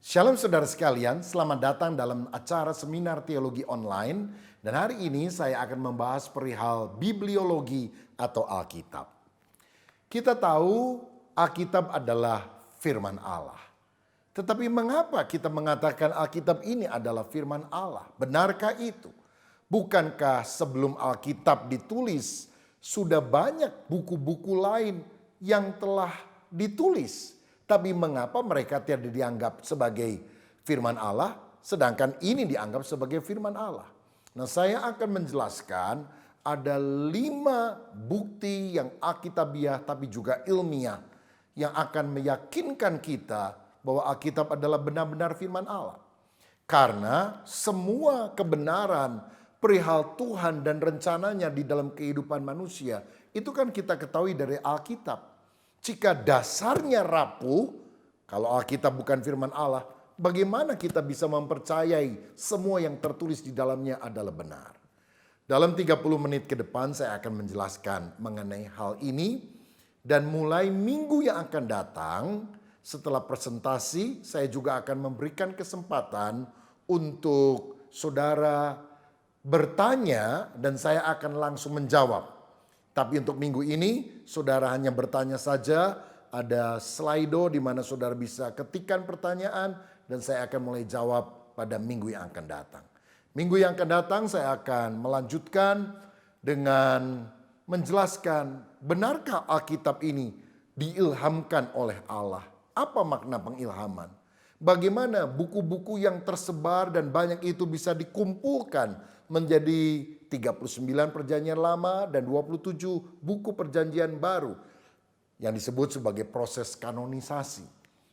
Shalom saudara sekalian, selamat datang dalam acara seminar teologi online. Dan hari ini saya akan membahas perihal bibliologi atau Alkitab. Kita tahu Alkitab adalah firman Allah. Tetapi mengapa kita mengatakan Alkitab ini adalah firman Allah? Benarkah itu? Bukankah sebelum Alkitab ditulis, sudah banyak buku-buku lain yang telah ditulis? Tapi mengapa mereka tidak dianggap sebagai firman Allah, sedangkan ini dianggap sebagai firman Allah? Nah, saya akan menjelaskan ada 5 bukti yang alkitabiah tapi juga ilmiah yang akan meyakinkan kita bahwa Alkitab adalah benar-benar firman Allah. Karena semua kebenaran perihal Tuhan dan rencananya di dalam kehidupan manusia, itu kan kita ketahui dari Alkitab. Jika dasarnya rapuh, kalau Alkitab bukan firman Allah, bagaimana kita bisa mempercayai semua yang tertulis di dalamnya adalah benar? Dalam 30 menit ke depan saya akan menjelaskan mengenai hal ini. Dan mulai minggu yang akan datang, setelah presentasi, saya juga akan memberikan kesempatan untuk saudara bertanya dan saya akan langsung menjawab. Tapi untuk minggu ini, saudara hanya bertanya saja. Ada Slido di mana saudara bisa ketikkan pertanyaan dan saya akan mulai jawab pada minggu yang akan datang. Minggu yang akan datang saya akan melanjutkan dengan menjelaskan benarkah Alkitab ini diilhamkan oleh Allah? Apa makna pengilhaman? Bagaimana buku-buku yang tersebar dan banyak itu bisa dikumpulkan menjadi 39 perjanjian lama dan 27 buku perjanjian baru yang disebut sebagai proses kanonisasi.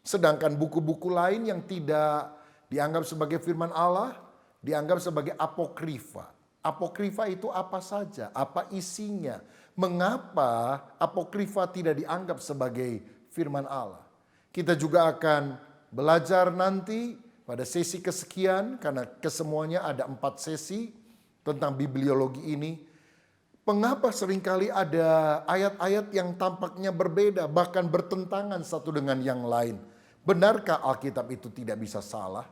Sedangkan buku-buku lain yang tidak dianggap sebagai firman Allah dianggap sebagai apokrifa. Apokrifa itu apa saja? Apa isinya? Mengapa apokrifa tidak dianggap sebagai firman Allah? Kita juga akan belajar nanti pada sesi kesekian, karena kesemuanya ada 4 sesi tentang bibliologi ini. Mengapa seringkali ada ayat-ayat yang tampaknya berbeda, bahkan bertentangan satu dengan yang lain? Benarkah Alkitab itu tidak bisa salah?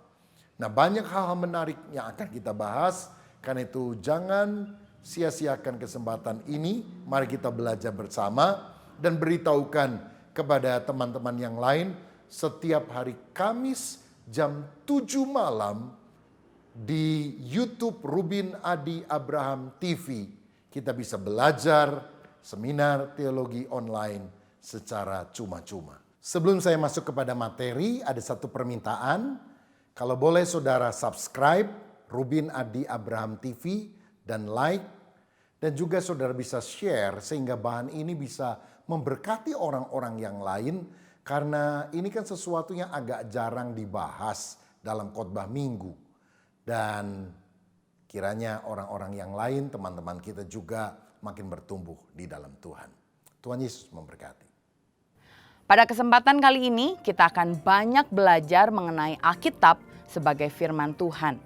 Nah, banyak hal-hal menarik yang akan kita bahas. Karena itu jangan sia-siakan kesempatan ini. Mari kita belajar bersama dan beritahukan kepada teman-teman yang lain setiap hari Kamis jam 7 malam di YouTube Rubin Adi Abraham TV. Kita bisa belajar seminar teologi online secara cuma-cuma. Sebelum saya masuk kepada materi, ada satu permintaan. Kalau boleh saudara subscribe Rubin Adi Abraham TV dan like. Dan juga saudara bisa share sehingga bahan ini bisa memberkati orang-orang yang lain. Karena ini kan sesuatu yang agak jarang dibahas dalam khotbah minggu. Dan kiranya orang-orang yang lain, teman-teman kita juga makin bertumbuh di dalam Tuhan. Tuhan Yesus memberkati. Pada kesempatan kali ini kita akan banyak belajar mengenai Alkitab sebagai firman Tuhan.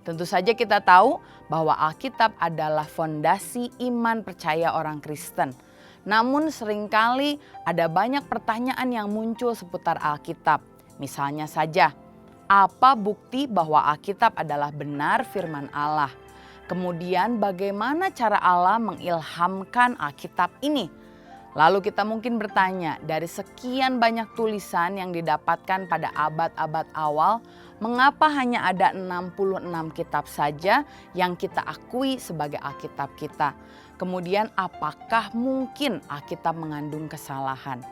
Tentu saja kita tahu bahwa Alkitab adalah fondasi iman percaya orang Kristen. Namun seringkali ada banyak pertanyaan yang muncul seputar Alkitab. Misalnya saja, apa bukti bahwa Alkitab adalah benar firman Allah? Kemudian bagaimana cara Allah mengilhamkan Alkitab ini? Lalu kita mungkin bertanya, dari sekian banyak tulisan yang didapatkan pada abad-abad awal, mengapa hanya ada 66 kitab saja yang kita akui sebagai Alkitab kita? Kemudian apakah mungkin Alkitab mengandung kesalahan?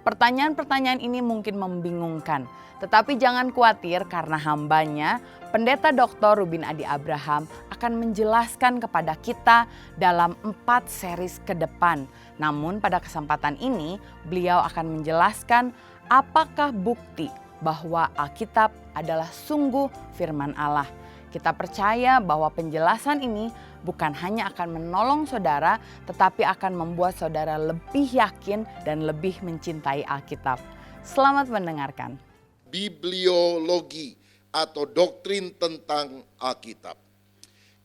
Pertanyaan-pertanyaan ini mungkin membingungkan, tetapi jangan khawatir karena hambanya, Pendeta Dr. Rubin Adi Abraham akan menjelaskan kepada kita dalam 4 series ke depan. Namun pada kesempatan ini beliau akan menjelaskan apakah bukti bahwa Alkitab adalah sungguh firman Allah. Kita percaya bahwa penjelasan ini bukan hanya akan menolong saudara, tetapi akan membuat saudara lebih yakin dan lebih mencintai Alkitab. Selamat mendengarkan. Bibliologi atau doktrin tentang Alkitab.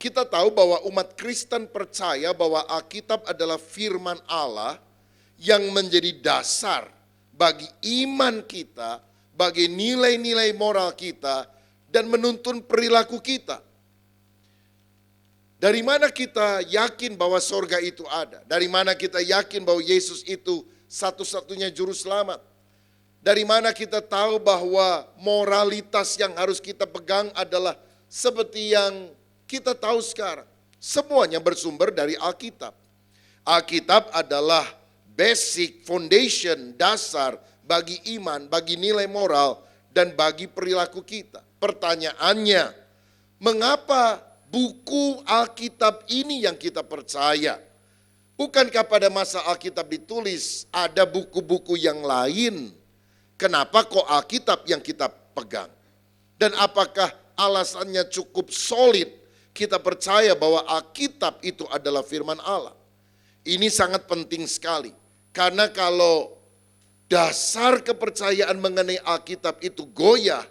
Kita tahu bahwa umat Kristen percaya bahwa Alkitab adalah firman Allah yang menjadi dasar bagi iman kita bagi nilai-nilai moral kita dan menuntun perilaku kita. Dari mana kita yakin bahwa sorga itu ada? Dari mana kita yakin bahwa Yesus itu satu-satunya juru selamat? Dari mana kita tahu bahwa moralitas yang harus kita pegang adalah seperti yang kita tahu sekarang? Semuanya bersumber dari Alkitab. Alkitab adalah basic foundation, dasar bagi iman, bagi nilai moral, dan bagi perilaku kita. Pertanyaannya, mengapa buku Alkitab ini yang kita percaya? Bukankah pada masa Alkitab ditulis ada buku-buku yang lain? Kenapa kok Alkitab yang kita pegang? Dan apakah alasannya cukup solid kita percaya bahwa Alkitab itu adalah firman Allah? Ini sangat penting sekali. Karena kalau dasar kepercayaan mengenai Alkitab itu goyah,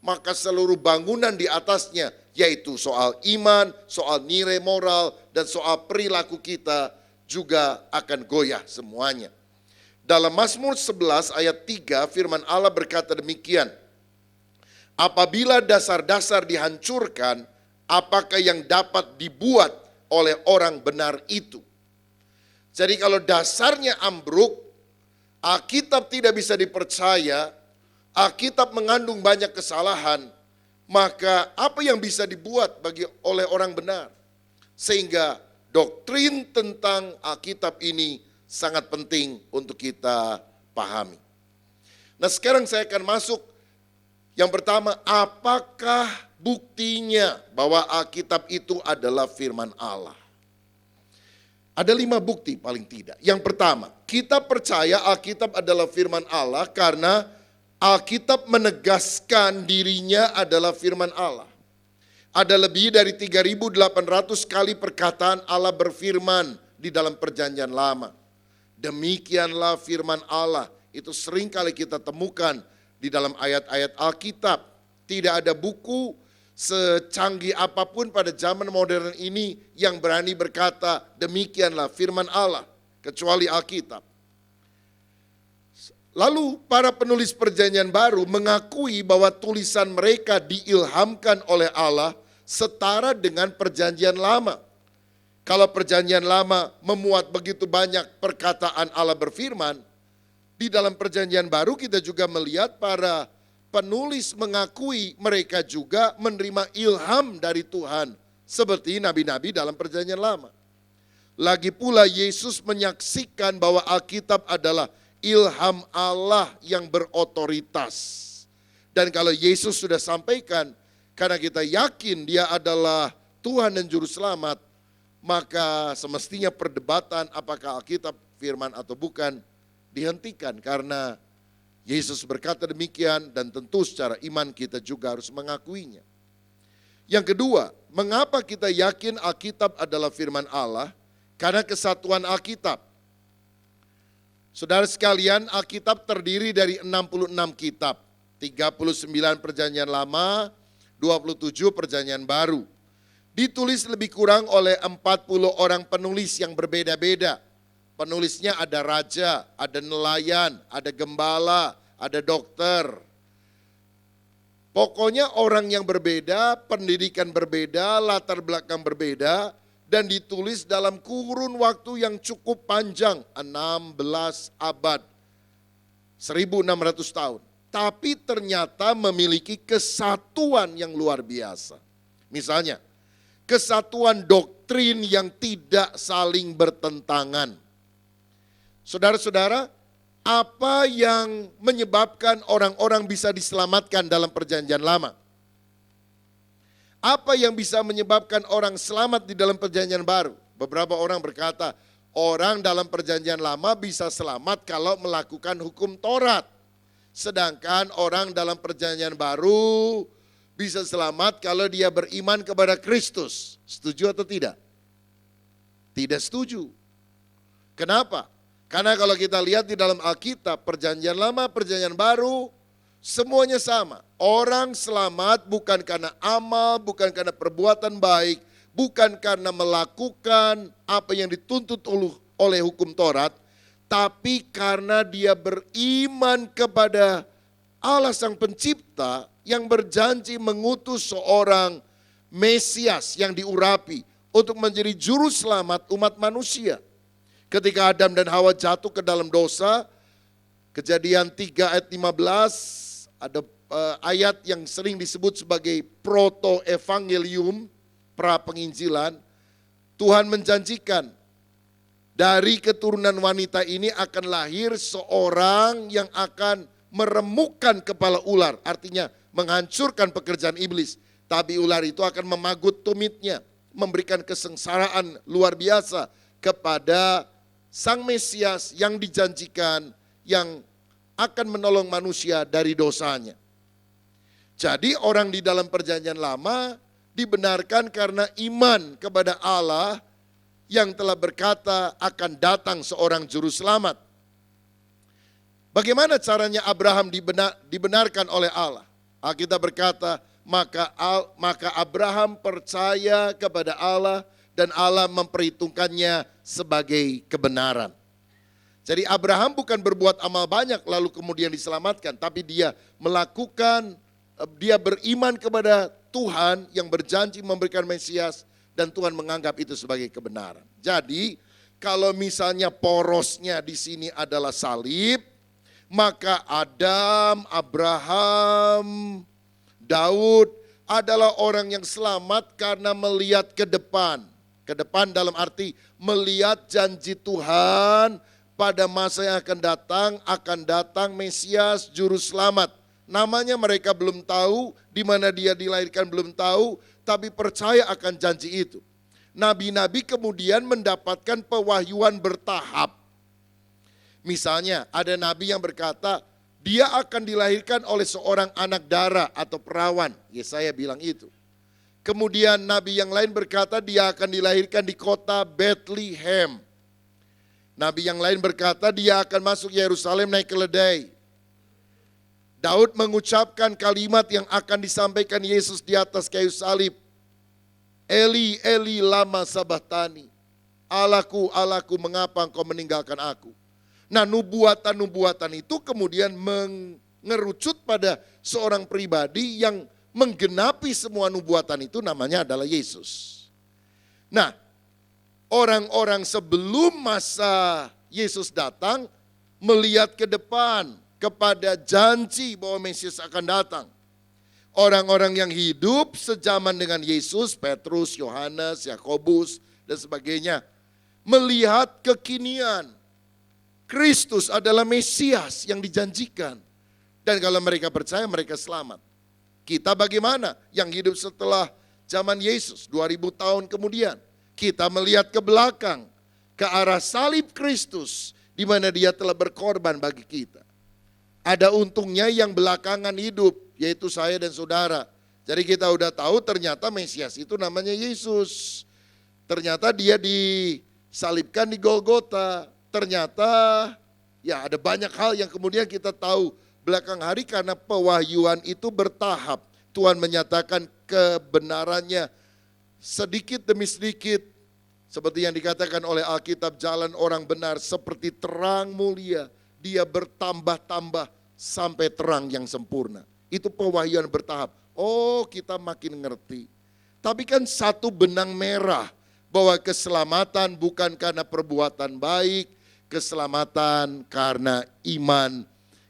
maka seluruh bangunan di atasnya, yaitu soal iman, soal nilai moral, dan soal perilaku kita juga akan goyah semuanya. Dalam Mazmur 11 ayat 3 firman Allah berkata demikian, apabila dasar-dasar dihancurkan, apakah yang dapat dibuat oleh orang benar itu? Jadi kalau dasarnya ambruk, Alkitab tidak bisa dipercaya, Alkitab mengandung banyak kesalahan, maka apa yang bisa dibuat oleh orang benar? Sehingga doktrin tentang Alkitab ini sangat penting untuk kita pahami. Nah sekarang saya akan masuk yang pertama, apakah buktinya bahwa Alkitab itu adalah firman Allah? Ada 5 bukti paling tidak. Yang pertama, kita percaya Alkitab adalah firman Allah karena Alkitab menegaskan dirinya adalah firman Allah. Ada lebih dari 3.800 kali perkataan Allah berfirman di dalam perjanjian lama. Demikianlah firman Allah, itu sering kali kita temukan di dalam ayat-ayat Alkitab. Tidak ada buku secanggih apapun pada zaman modern ini yang berani berkata demikianlah firman Allah, kecuali Alkitab. Lalu para penulis perjanjian baru mengakui bahwa tulisan mereka diilhamkan oleh Allah setara dengan perjanjian lama. Kalau perjanjian lama memuat begitu banyak perkataan Allah berfirman, di dalam perjanjian baru kita juga melihat para penulis mengakui mereka juga menerima ilham dari Tuhan, seperti nabi-nabi dalam perjanjian lama. Lagi pula Yesus menyaksikan bahwa Alkitab adalah ilham Allah yang berotoritas. Dan kalau Yesus sudah sampaikan, karena kita yakin dia adalah Tuhan dan Juru Selamat, maka semestinya perdebatan apakah Alkitab firman atau bukan dihentikan. Karena Yesus berkata demikian dan tentu secara iman kita juga harus mengakuinya. Yang kedua, mengapa kita yakin Alkitab adalah firman Allah? Karena kesatuan Alkitab. Saudara sekalian, Alkitab terdiri dari 66 kitab, 39 perjanjian lama, 27 perjanjian baru. Ditulis lebih kurang oleh 40 orang penulis yang berbeda-beda. Penulisnya ada raja, ada nelayan, ada gembala, ada dokter. Pokoknya orang yang berbeda, pendidikan berbeda, latar belakang berbeda, dan ditulis dalam kurun waktu yang cukup panjang, 16 abad, 1600 tahun. Tapi ternyata memiliki kesatuan yang luar biasa. Misalnya, kesatuan doktrin yang tidak saling bertentangan. Saudara-saudara, apa yang menyebabkan orang-orang bisa diselamatkan dalam perjanjian lama? Apa yang bisa menyebabkan orang selamat di dalam perjanjian baru? Beberapa orang berkata, orang dalam perjanjian lama bisa selamat kalau melakukan hukum Taurat. Sedangkan orang dalam perjanjian baru bisa selamat kalau dia beriman kepada Kristus. Setuju atau tidak? Tidak setuju. Kenapa? Karena kalau kita lihat di dalam Alkitab, perjanjian lama, perjanjian baru, semuanya sama. Orang selamat bukan karena amal, bukan karena perbuatan baik, bukan karena melakukan apa yang dituntut oleh hukum Taurat, tapi karena dia beriman kepada Allah sang pencipta yang berjanji mengutus seorang Mesias yang diurapi untuk menjadi juru selamat umat manusia. Ketika Adam dan Hawa jatuh ke dalam dosa, Kejadian 3 ayat 15, ada ayat yang sering disebut sebagai proto-evangelium, pra-penginjilan. Tuhan menjanjikan dari keturunan wanita ini akan lahir seorang yang akan meremukkan kepala ular, artinya menghancurkan pekerjaan iblis. Tapi ular itu akan memagut tumitnya, memberikan kesengsaraan luar biasa kepada sang Mesias yang dijanjikan, yang akan menolong manusia dari dosanya. Jadi orang di dalam perjanjian lama dibenarkan karena iman kepada Allah yang telah berkata akan datang seorang juru selamat. Bagaimana caranya Abraham dibenarkan oleh Allah? Alkitab berkata, maka Abraham percaya kepada Allah dan Allah memperhitungkannya sebagai kebenaran. Jadi Abraham bukan berbuat amal banyak lalu kemudian diselamatkan, tapi dia beriman kepada Tuhan yang berjanji memberikan Mesias dan Tuhan menganggap itu sebagai kebenaran. Jadi kalau misalnya porosnya di sini adalah salib, maka Adam, Abraham, Daud adalah orang yang selamat karena melihat ke depan. Ke depan dalam arti melihat janji Tuhan pada masa yang akan datang Mesias Juru Selamat. Namanya mereka belum tahu, di mana dia dilahirkan belum tahu, tapi percaya akan janji itu. Nabi-nabi kemudian mendapatkan pewahyuan bertahap. Misalnya ada nabi yang berkata, dia akan dilahirkan oleh seorang anak dara atau perawan. Yesaya bilang itu. Kemudian nabi yang lain berkata dia akan dilahirkan di kota Bethlehem. Nabi yang lain berkata dia akan masuk Yerusalem naik keledai. Daud mengucapkan kalimat yang akan disampaikan Yesus di atas kayu salib. Eli, Eli lama sabachthani. Allahku, Allahku, mengapa engkau meninggalkan aku? Nah, nubuatan-nubuatan itu kemudian mengerucut pada seorang pribadi yang menggenapi semua nubuatan itu, namanya adalah Yesus. Nah, orang-orang sebelum masa Yesus datang melihat ke depan kepada janji bahwa Mesias akan datang. Orang-orang yang hidup sejaman dengan Yesus, Petrus, Yohanes, Yakobus, dan sebagainya, melihat kekinian. Kristus adalah Mesias yang dijanjikan. Dan kalau mereka percaya, mereka selamat. Kita bagaimana yang hidup setelah zaman Yesus, 2000 tahun kemudian. Kita melihat ke belakang, ke arah salib Kristus, di mana dia telah berkorban bagi kita. Ada untungnya yang belakangan hidup, yaitu saya dan saudara. Jadi kita udah tahu ternyata Mesias itu namanya Yesus. Ternyata dia disalibkan di Golgota. Ternyata ya ada banyak hal yang kemudian kita tahu belakang hari karena pewahyuan itu bertahap. Tuhan menyatakan kebenarannya sedikit demi sedikit. Seperti yang dikatakan oleh Alkitab, jalan orang benar seperti terang mulia. Dia bertambah-tambah sampai terang yang sempurna. Itu pewahyuan bertahap. Oh, kita makin ngerti. Tapi kan satu benang merah bahwa keselamatan bukan karena perbuatan baik, keselamatan karena iman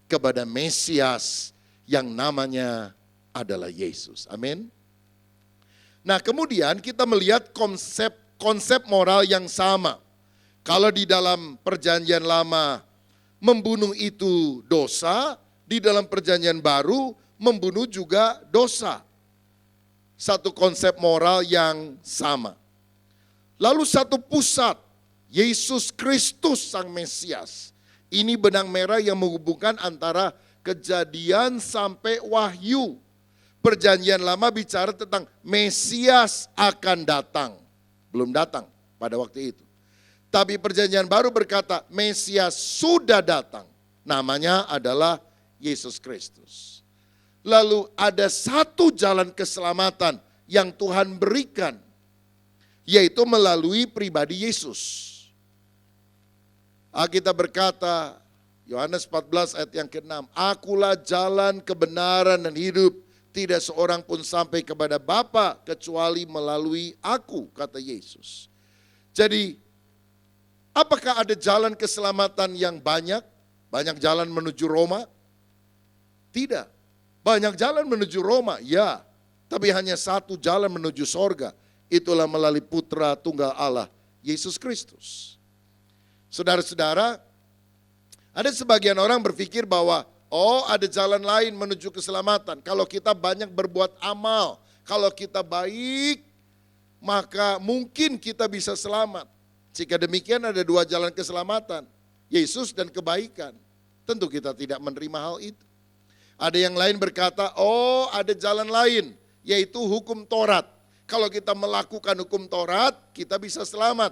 kepada Mesias yang namanya adalah Yesus. Amin. Nah, kemudian kita melihat konsep moral yang sama. Kalau di dalam perjanjian lama membunuh itu dosa, di dalam perjanjian baru membunuh juga dosa. Satu konsep moral yang sama. Lalu satu pusat, Yesus Kristus sang Mesias. Ini benang merah yang menghubungkan antara Kejadian sampai Wahyu. Perjanjian lama bicara tentang Mesias akan datang. Belum datang pada waktu itu. Tapi perjanjian baru berkata Mesias sudah datang. Namanya adalah Yesus Kristus. Lalu ada satu jalan keselamatan yang Tuhan berikan, yaitu melalui pribadi Yesus. Alkitab berkata Yohanes 14 ayat yang ke-6. Akulah jalan, kebenaran, dan hidup. Tidak seorang pun sampai kepada Bapa kecuali melalui aku, kata Yesus. Jadi, apakah ada jalan keselamatan yang banyak? Banyak jalan menuju Roma? Tidak. Banyak jalan menuju Roma, ya. Tapi hanya satu jalan menuju sorga. Itulah melalui Putra Tunggal Allah, Yesus Kristus. Saudara-saudara, ada sebagian orang berpikir bahwa ada jalan lain menuju keselamatan. Kalau kita banyak berbuat amal, kalau kita baik, maka mungkin kita bisa selamat. Jika demikian ada dua jalan keselamatan, Yesus dan kebaikan. Tentu kita tidak menerima hal itu. Ada yang lain berkata, ada jalan lain, yaitu hukum Taurat. Kalau kita melakukan hukum Taurat, kita bisa selamat.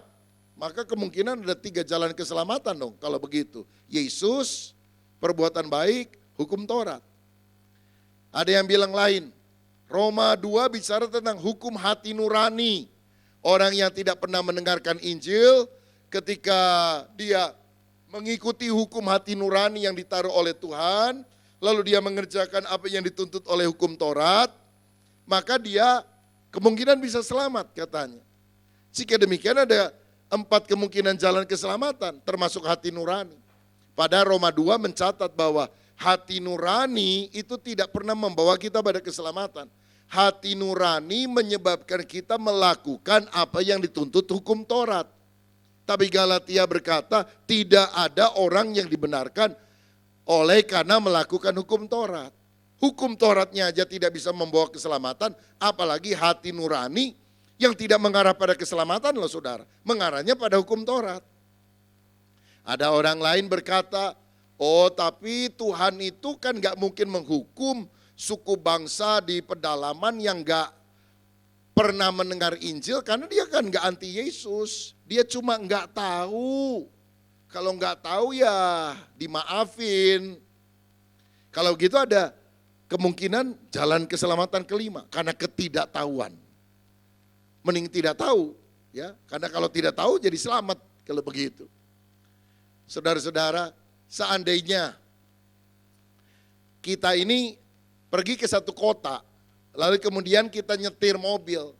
Maka kemungkinan ada 3 jalan keselamatan dong kalau begitu. Yesus, perbuatan baik, hukum Taurat. Ada yang bilang lain. Roma 2 bicara tentang hukum hati nurani. Orang yang tidak pernah mendengarkan Injil, ketika dia mengikuti hukum hati nurani yang ditaruh oleh Tuhan, lalu dia mengerjakan apa yang dituntut oleh hukum Taurat, maka dia kemungkinan bisa selamat katanya. Jika demikian ada 4 kemungkinan jalan keselamatan, termasuk hati nurani. Pada Roma 2 mencatat bahwa hati nurani itu tidak pernah membawa kita pada keselamatan. Hati nurani menyebabkan kita melakukan apa yang dituntut hukum Taurat. Tapi Galatia berkata tidak ada orang yang dibenarkan oleh karena melakukan hukum Taurat. Hukum Tauratnya aja tidak bisa membawa keselamatan, apalagi hati nurani yang tidak mengarah pada keselamatan loh saudara, mengarahnya pada hukum Taurat. Ada orang lain berkata, tapi Tuhan itu kan gak mungkin menghukum suku bangsa di pedalaman yang gak pernah mendengar Injil, karena dia kan gak anti Yesus, dia cuma gak tahu. Kalau gak tahu ya dimaafin. Kalau gitu ada kemungkinan jalan keselamatan kelima, karena ketidaktahuan. Mending tidak tahu, ya, karena kalau tidak tahu jadi selamat kalau begitu. Saudara-saudara, seandainya kita ini pergi ke satu kota, lalu kemudian kita nyetir mobil,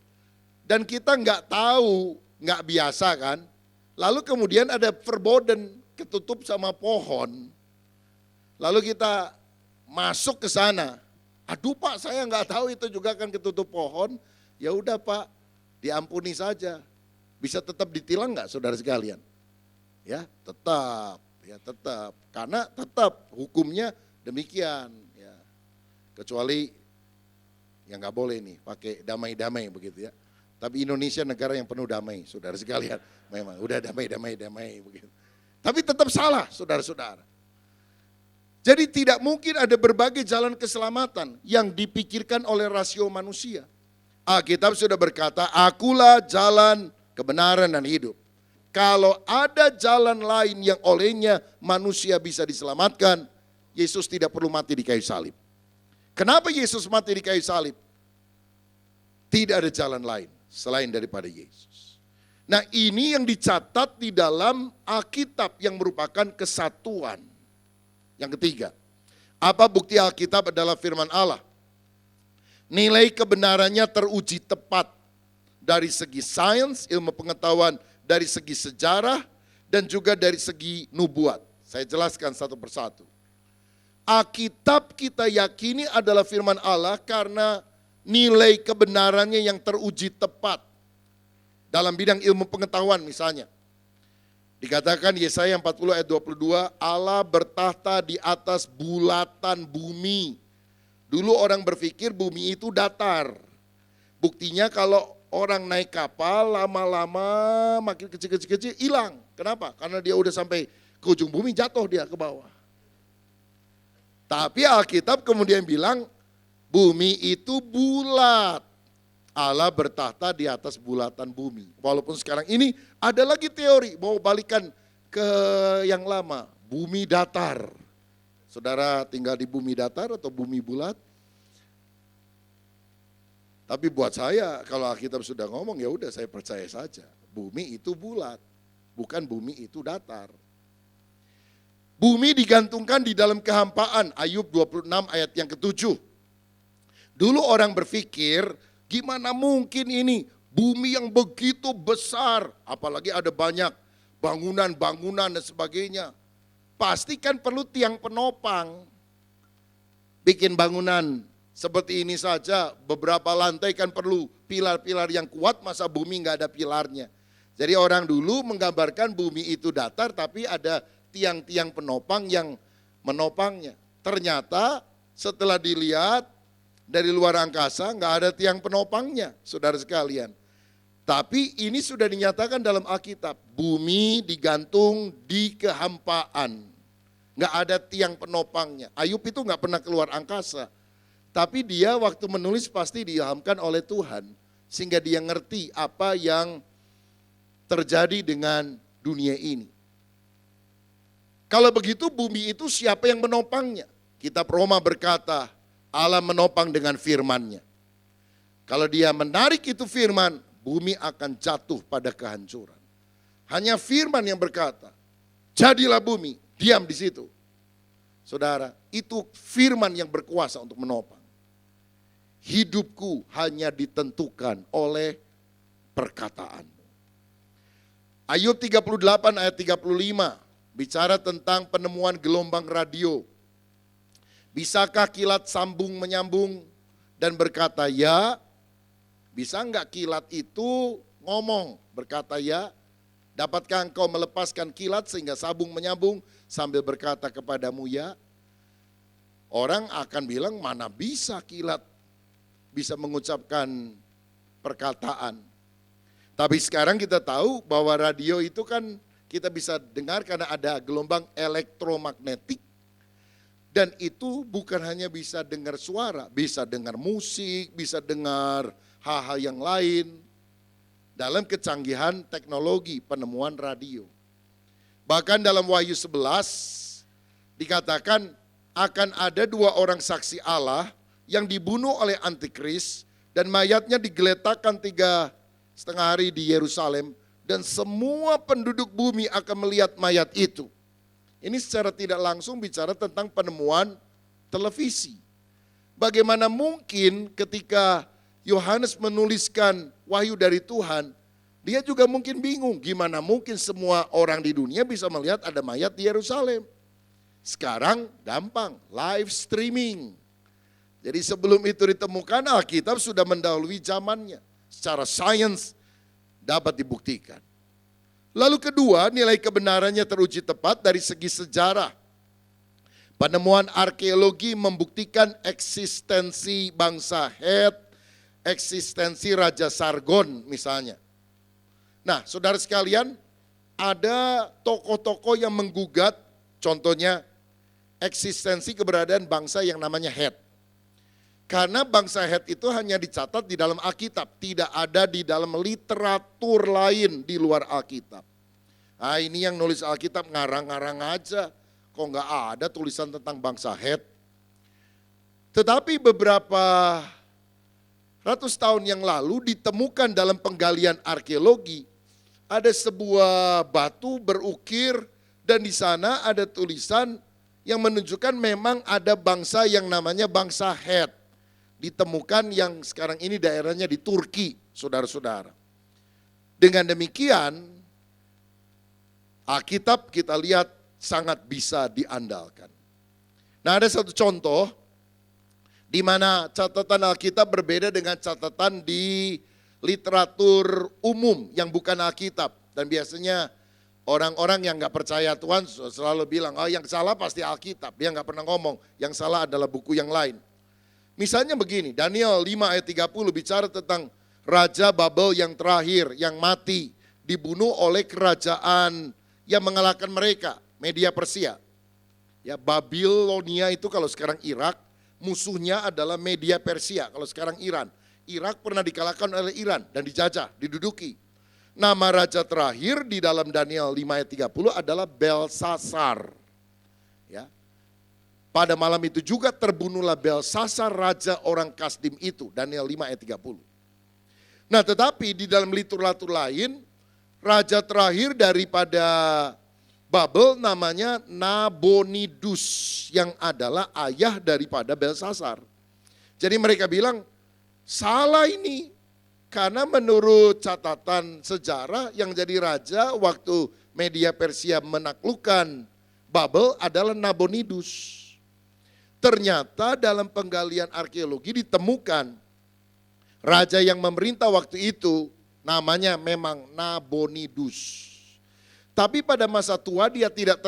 dan kita nggak tahu, nggak biasa kan, lalu kemudian ada verboden ketutup sama pohon, lalu kita masuk ke sana, aduh Pak saya nggak tahu itu juga kan ketutup pohon, ya udah Pak, diampuni saja. Bisa tetap ditilang nggak saudara sekalian? Ya tetap. Karena tetap hukumnya demikian. Ya. Kecuali yang nggak boleh nih pakai damai-damai begitu ya. Tapi Indonesia negara yang penuh damai saudara sekalian. Memang udah damai begitu. Tapi tetap salah saudara-saudara. Jadi tidak mungkin ada berbagai jalan keselamatan yang dipikirkan oleh rasio manusia. Alkitab sudah berkata, akulah jalan, kebenaran, dan hidup. Kalau ada jalan lain yang olehnya manusia bisa diselamatkan, Yesus tidak perlu mati di kayu salib. Kenapa Yesus mati di kayu salib? Tidak ada jalan lain selain daripada Yesus. Nah ini yang dicatat di dalam Alkitab yang merupakan kesatuan. Yang ketiga, apa bukti Alkitab adalah firman Allah? Nilai kebenarannya teruji tepat dari segi sains, ilmu pengetahuan, dari segi sejarah, dan juga dari segi nubuat. Saya jelaskan satu persatu. Alkitab kita yakini adalah firman Allah karena nilai kebenarannya yang teruji tepat. Dalam bidang ilmu pengetahuan misalnya. Dikatakan Yesaya 40 ayat 22, Allah bertahta di atas bulatan bumi. Dulu orang berpikir bumi itu datar. Buktinya kalau orang naik kapal lama-lama makin kecil-kecil hilang. Kenapa? Karena dia udah sampai ke ujung bumi jatuh dia ke bawah. Tapi Alkitab kemudian bilang bumi itu bulat. Allah bertahta di atas bulatan bumi. Walaupun sekarang ini ada lagi teori mau balikan ke yang lama. Bumi datar. Saudara tinggal di bumi datar atau bumi bulat? Tapi buat saya kalau Alkitab sudah ngomong ya udah saya percaya saja. Bumi itu bulat, bukan bumi itu datar. Bumi digantungkan di dalam kehampaan, Ayub 26 ayat yang ke-7. Dulu orang berpikir, gimana mungkin ini bumi yang begitu besar, apalagi ada banyak bangunan-bangunan dan sebagainya. Pasti kan perlu tiang penopang. Bikin bangunan seperti ini saja, beberapa lantai kan perlu pilar-pilar yang kuat, masa bumi nggak ada pilarnya. Jadi orang dulu menggambarkan bumi itu datar tapi ada tiang-tiang penopang yang menopangnya. Ternyata setelah dilihat dari luar angkasa nggak ada tiang penopangnya, saudara sekalian. Tapi ini sudah dinyatakan dalam Alkitab, bumi digantung di kehampaan. Nggak ada tiang penopangnya. Ayub itu nggak pernah keluar angkasa. Tapi dia waktu menulis pasti diilhamkan oleh Tuhan. Sehingga dia ngerti apa yang terjadi dengan dunia ini. Kalau begitu bumi itu siapa yang menopangnya? Kitab Roma berkata, Allah menopang dengan firman-Nya. Kalau dia menarik itu firman, bumi akan jatuh pada kehancuran. Hanya firman yang berkata, jadilah bumi, diam di situ. Saudara, itu firman yang berkuasa untuk menopang. Hidupku hanya ditentukan oleh perkataanmu. Ayub 38 ayat 35 bicara tentang penemuan gelombang radio. Bisakah kilat sambung menyambung dan berkata ya? Bisa enggak kilat itu ngomong berkata ya? Dapatkah engkau melepaskan kilat sehingga sambung menyambung sambil berkata kepadamu ya? Orang akan bilang mana bisa kilat bisa mengucapkan perkataan. Tapi sekarang kita tahu bahwa radio itu kan kita bisa dengar karena ada gelombang elektromagnetik. Dan itu bukan hanya bisa dengar suara, bisa dengar musik, bisa dengar hal-hal yang lain. Dalam kecanggihan teknologi penemuan radio. Bahkan dalam Wahyu 11 dikatakan akan ada 2 orang saksi Allah yang dibunuh oleh antikris dan mayatnya digeletakkan 3,5 hari di Yerusalem. Dan semua penduduk bumi akan melihat mayat itu. Ini secara tidak langsung bicara tentang penemuan televisi. Bagaimana mungkin ketika Yohanes menuliskan wahyu dari Tuhan, dia juga mungkin bingung gimana mungkin semua orang di dunia bisa melihat ada mayat di Yerusalem. Sekarang gampang, live streaming. Jadi sebelum itu ditemukan, Alkitab sudah mendahului zamannya. Secara sains dapat dibuktikan. Lalu kedua, nilai kebenarannya teruji tepat dari segi sejarah. Penemuan arkeologi membuktikan eksistensi bangsa Het, eksistensi Raja Sargon misalnya. Nah, saudara sekalian, ada tokoh-tokoh yang menggugat, contohnya eksistensi keberadaan bangsa yang namanya Het. Karena bangsa Het itu hanya dicatat di dalam Alkitab, tidak ada di dalam literatur lain di luar Alkitab. Nah ini yang nulis Alkitab ngarang-ngarang aja, kok nggak ada tulisan tentang bangsa Het. Tetapi beberapa ratus tahun yang lalu ditemukan dalam penggalian arkeologi, ada sebuah batu berukir dan di sana ada tulisan yang menunjukkan memang ada bangsa yang namanya bangsa Het. Ditemukan yang sekarang ini daerahnya di Turki, saudara-saudara. Dengan demikian, Alkitab kita lihat sangat bisa diandalkan. Nah ada satu contoh, di mana catatan Alkitab berbeda dengan catatan di literatur umum yang bukan Alkitab. Dan biasanya orang-orang yang gak percaya Tuhan selalu bilang, oh yang salah pasti Alkitab. Dia gak pernah ngomong, yang salah adalah buku yang lain. Misalnya begini, Daniel 5 ayat 30 bicara tentang Raja Babel yang terakhir, yang mati, dibunuh oleh kerajaan yang mengalahkan mereka, Media Persia. Ya, Babilonia itu kalau sekarang Irak, musuhnya adalah Media Persia, kalau sekarang Iran. Irak pernah dikalahkan oleh Iran dan dijajah, diduduki. Nama raja terakhir di dalam Daniel 5 ayat 30 adalah Belsasar. Ya. Pada malam itu juga terbunuhlah Belsasar, raja orang Kasdim itu, Daniel 5 ayat 30. Nah tetapi di dalam literatur lain, raja terakhir daripada Babel namanya Nabonidus yang adalah ayah daripada Belsasar. Jadi mereka bilang salah ini karena menurut catatan sejarah yang jadi raja waktu Media Persia menaklukkan Babel adalah Nabonidus. Ternyata dalam penggalian arkeologi ditemukan raja yang memerintah waktu itu namanya memang Nabonidus. Tapi pada masa tua dia tidak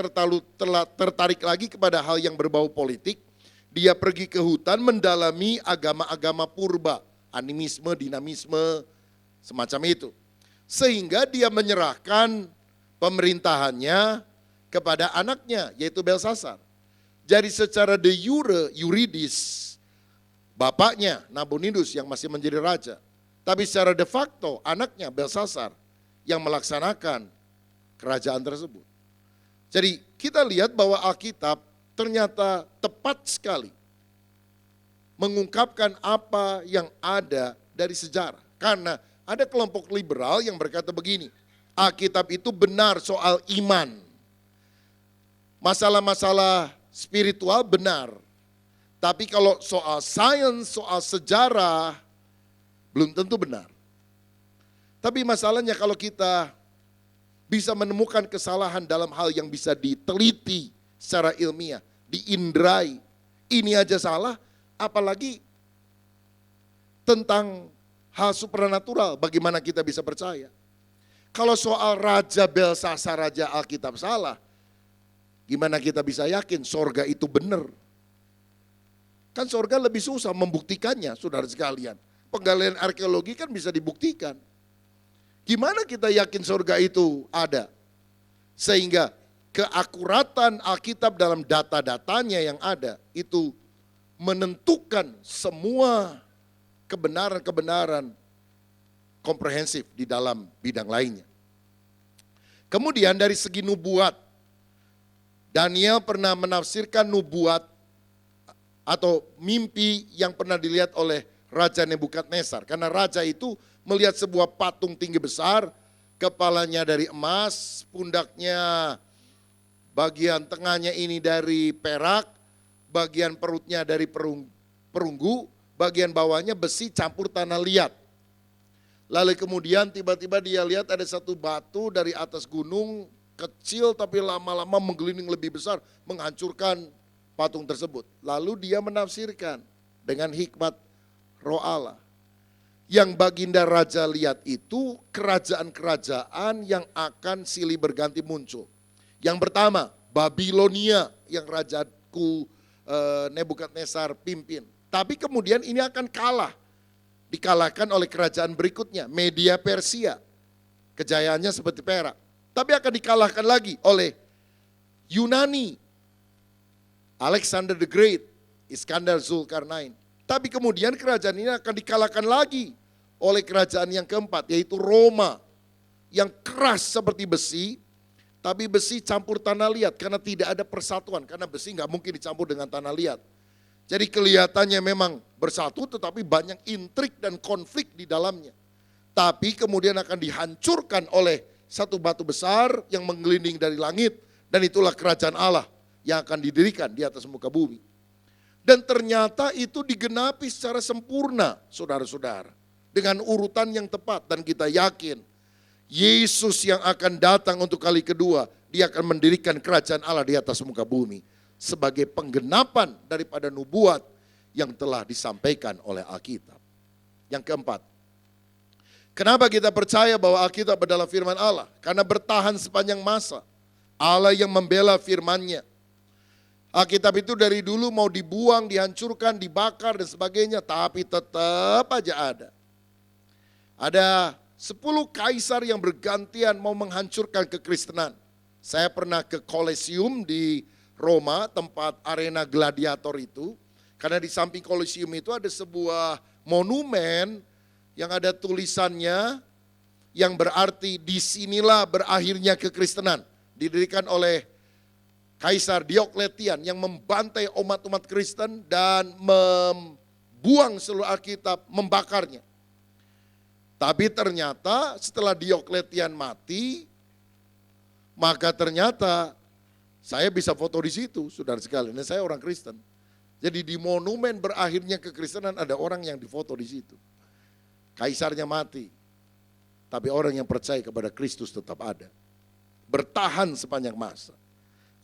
tertarik lagi kepada hal yang berbau politik. Dia pergi ke hutan mendalami agama-agama purba, animisme, dinamisme, semacam itu. Sehingga dia menyerahkan pemerintahannya kepada anaknya yaitu Belsasar. Jadi secara de jure, yuridis, bapaknya Nabonidus yang masih menjadi raja. Tapi secara de facto anaknya Belsasar yang melaksanakan kerajaan tersebut. Jadi kita lihat bahwa Alkitab ternyata tepat sekali mengungkapkan apa yang ada dari sejarah. Karena ada kelompok liberal yang berkata begini, Alkitab itu benar soal iman. Masalah-masalah spiritual benar. Tapi kalau soal sains, soal sejarah, belum tentu benar. Tapi masalahnya kalau kita bisa menemukan kesalahan dalam hal yang bisa diteliti secara ilmiah, diindrai, ini aja salah, apalagi tentang hal supranatural, bagaimana kita bisa percaya. Kalau soal Raja Belsasar, Raja Alkitab salah, gimana kita bisa yakin sorga itu benar? Kan sorga lebih susah membuktikannya, saudara sekalian. Penggalian arkeologi kan bisa dibuktikan. Gimana kita yakin sorga itu ada? Sehingga keakuratan Alkitab dalam data-datanya yang ada itu menentukan semua kebenaran-kebenaran komprehensif di dalam bidang lainnya. Kemudian dari segi nubuat, Daniel pernah menafsirkan nubuat atau mimpi yang pernah dilihat oleh Raja Nebukadnezar. Karena raja itu melihat sebuah patung tinggi besar, kepalanya dari emas, pundaknya bagian tengahnya ini dari perak, bagian perutnya dari perunggu, bagian bawahnya besi campur tanah liat. Lalu kemudian tiba-tiba dia lihat ada satu batu dari atas gunung, kecil tapi lama-lama menggelinding lebih besar, menghancurkan patung tersebut. Lalu dia menafsirkan dengan hikmat roh Allah. Yang baginda raja lihat itu kerajaan-kerajaan yang akan silih berganti muncul. Yang pertama, Babilonia yang rajaku Nebukadnezar pimpin. Tapi kemudian ini akan kalah. Dikalahkan oleh kerajaan berikutnya, Media Persia. Kejayaannya seperti perak. Tapi akan dikalahkan lagi oleh Yunani, Alexander the Great, Iskandar Zulkarnain. Tapi kemudian kerajaan ini akan dikalahkan lagi oleh kerajaan yang keempat, yaitu Roma. Yang keras seperti besi, tapi besi campur tanah liat karena tidak ada persatuan. Karena besi nggak mungkin dicampur dengan tanah liat. Jadi kelihatannya memang bersatu tetapi banyak intrik dan konflik di dalamnya. Tapi kemudian akan dihancurkan oleh satu batu besar yang menggelinding dari langit. Dan itulah kerajaan Allah yang akan didirikan di atas muka bumi. Dan ternyata itu digenapi secara sempurna, saudara-saudara. Dengan urutan yang tepat dan kita yakin Yesus yang akan datang untuk kali kedua, dia akan mendirikan kerajaan Allah di atas muka bumi. Sebagai penggenapan daripada nubuat yang telah disampaikan oleh Alkitab. Yang keempat, kenapa kita percaya bahwa Alkitab adalah firman Allah? Karena bertahan sepanjang masa. Allah yang membela firman-Nya. Alkitab itu dari dulu mau dibuang, dihancurkan, dibakar dan sebagainya, tapi tetap aja ada. Ada 10 kaisar yang bergantian mau menghancurkan kekristenan. Saya pernah ke Colosseum di Roma, tempat arena gladiator itu. Karena di samping Colosseum itu ada sebuah monumen yang ada tulisannya yang berarti disinilah berakhirnya kekristenan. Didirikan oleh Kaisar Diokletian yang membantai umat-umat Kristen dan membuang seluruh Alkitab, membakarnya. Tapi ternyata setelah Diokletian mati, Maka ternyata saya bisa foto di situ, saudara sekalian. Dan saya orang Kristen. Jadi di monumen berakhirnya kekristenan ada orang yang difoto di situ. Kaisarnya mati, tapi orang yang percaya kepada Kristus tetap ada. Bertahan sepanjang masa.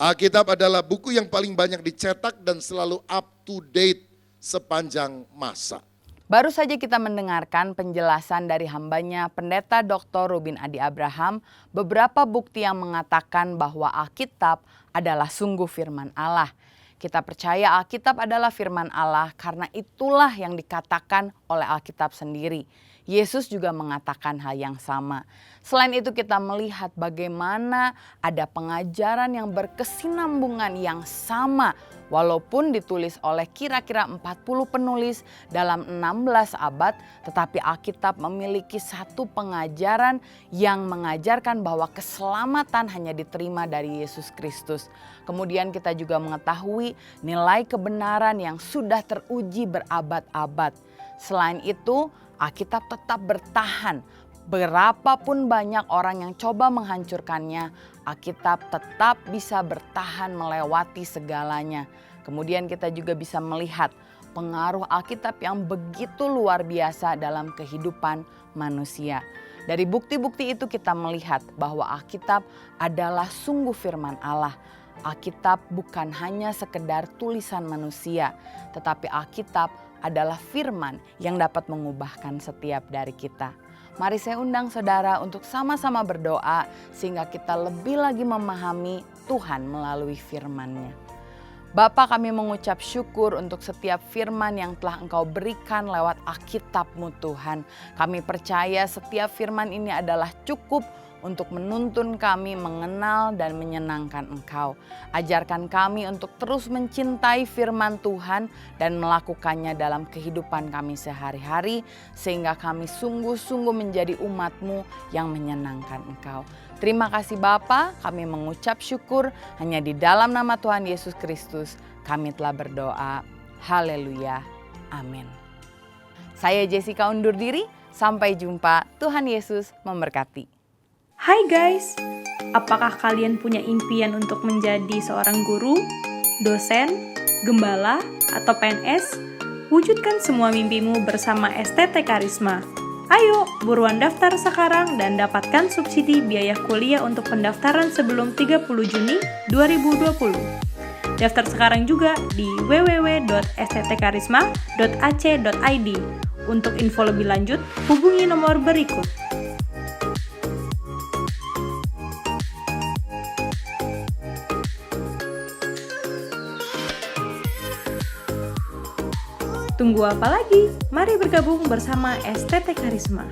Alkitab adalah buku yang paling banyak dicetak dan selalu up to date sepanjang masa. Baru saja kita mendengarkan penjelasan dari hambanya Pendeta Dr. Rubin Adi Abraham, beberapa bukti yang mengatakan bahwa Alkitab adalah sungguh firman Allah. Kita percaya Alkitab adalah firman Allah karena itulah yang dikatakan oleh Alkitab sendiri. Yesus juga mengatakan hal yang sama. Selain itu kita melihat bagaimana ada pengajaran yang berkesinambungan yang sama walaupun ditulis oleh kira-kira 40 penulis dalam 16 abad, tetapi Alkitab memiliki satu pengajaran yang mengajarkan bahwa keselamatan hanya diterima dari Yesus Kristus. Kemudian kita juga mengetahui nilai kebenaran yang sudah teruji berabad-abad. Selain itu, Alkitab tetap bertahan. Berapapun banyak orang yang coba menghancurkannya, Alkitab tetap bisa bertahan melewati segalanya. Kemudian kita juga bisa melihat pengaruh Alkitab yang begitu luar biasa dalam kehidupan manusia. Dari bukti-bukti itu kita melihat bahwa Alkitab adalah sungguh firman Allah. Alkitab bukan hanya sekedar tulisan manusia, tetapi Alkitab adalah firman yang dapat mengubahkan setiap dari kita. Mari saya undang saudara untuk sama-sama berdoa sehingga kita lebih lagi memahami Tuhan melalui firman-Nya. Bapa, kami mengucap syukur untuk setiap firman yang telah Engkau berikan lewat Alkitab-Mu Tuhan. Kami percaya setiap firman ini adalah cukup untuk menuntun kami mengenal dan menyenangkan Engkau. Ajarkan kami untuk terus mencintai firman Tuhan dan melakukannya dalam kehidupan kami sehari-hari, sehingga kami sungguh-sungguh menjadi umat-Mu yang menyenangkan Engkau. Terima kasih Bapa, kami mengucap syukur hanya di dalam nama Tuhan Yesus Kristus kami telah berdoa. Haleluya. Amin. Saya Jessica undur diri, sampai jumpa. Tuhan Yesus memberkati. Hai guys, apakah kalian punya impian untuk menjadi seorang guru, dosen, gembala, atau PNS? Wujudkan semua mimpimu bersama STT Karisma. Ayo, buruan daftar sekarang dan dapatkan subsidi biaya kuliah untuk pendaftaran sebelum 30 Juni 2020. Daftar sekarang juga di www.sttkarisma.ac.id. Untuk info lebih lanjut, hubungi nomor berikut. Tunggu apa lagi? Mari bergabung bersama STT Karisma.